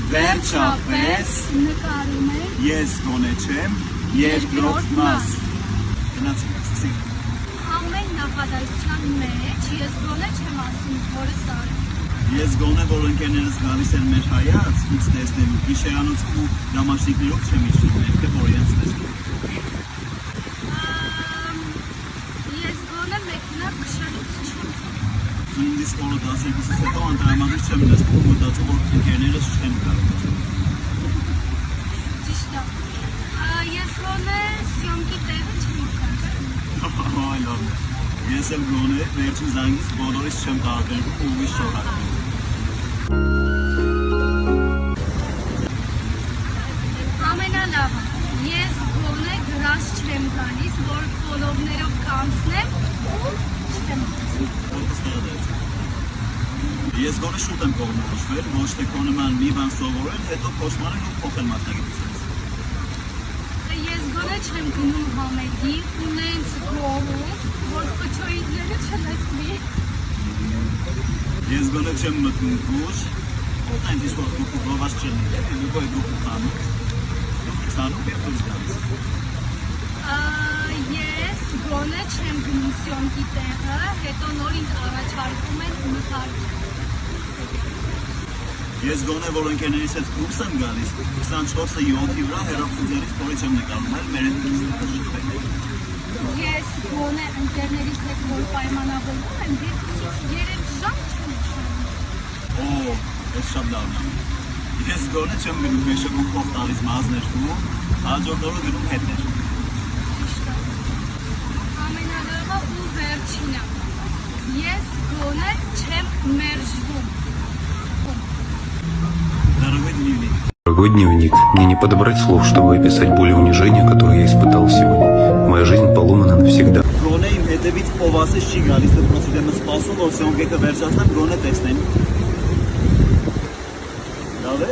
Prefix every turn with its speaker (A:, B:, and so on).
A: Վերջապես
B: նկարում է
A: ես գոնե չեմ երկրորդ մաս։ Գնացինք, սկսենք։
B: ամեն նախադասության մեջ ես գոնե չեմ ասում որս արի։
A: Ես գոնե որ ընկերներս գալիս են մեր հայաց, ինձ տեսնելու գիշերանոց ու դամաշնիկներով չեմ իջնում, պետք է որ իրենց տեսնեմ։
B: Ես գոնե մեքենա քշելուց չեմ։
A: Նույնիսկ օրը 12-ից հետո անտրամադիր չեմ նստում, մտածում որ ընկերներս չեմ կարող։
B: Ճիշտ է։ Ես գոնե սյոմքի տեղը չեմ ուղղել։
A: Այ լավ։ Ես էլ գոնե վերջին զանգից բոլորից չեմ տարբերվում ու ուրիշ շոհարում։
B: Ամենալավը, ես գոնե գրած չեմ գալիս, որ բոլորներով կանցնեմ ու չեմ ասում։
A: Ես գոնե շուտ եմ կողմնորոշվել, ոչ թե քո նման մի բան սովորել, հետո փոշմանել ու փոխել մասնագիտությունս։
B: Ես գոնե չեմ գնում համերգի ու նենց գոհում, որ փչոյի ձերը չլսվի։
A: Ես գոնե չեմ մտնում գուշ, այնպես որ դուք գովաս չլինի, դուք դուք խանում, դուք ցանում եք դուրս գալիս։
B: Ես գոնե չեմ գնում սյոմքի տեղը, հետո նոր ինձ առաջարկում են նկարել։
A: Ես գոնե որ ընկերներիս հետ դուրս եմ գալիս, 24-ը 7-ի վրա հեռախոսներից փորի չեմ նկարում, այլ մեր հետ շփվել։
B: Ես գոնե ընկերներիս հետ որ պայմանավորվում եմ, երեք ժամ չեմ նշանում։
A: Օ, ես շատ լավն եմ։ Ես գոնե չեմ գնում մեշակում փող տալիս մազներ ու հաջորդ օրը գնում հետներ։
B: Ամենալավը ու վերջինը։ Ես գոնե չեմ մերժվում։
A: Дорогой дневник, мне не подобрать слов, чтобы описать боль и унижение, которое я испытал сегодня. Моя жизнь поломана навсегда. Գոնե իմ հետևից ով ասես չի գալիս դպրոցի դեմը սպասում, որ սյոմքեքը վերջացնեմ, գոնե տեսնեմ։ Լավ է։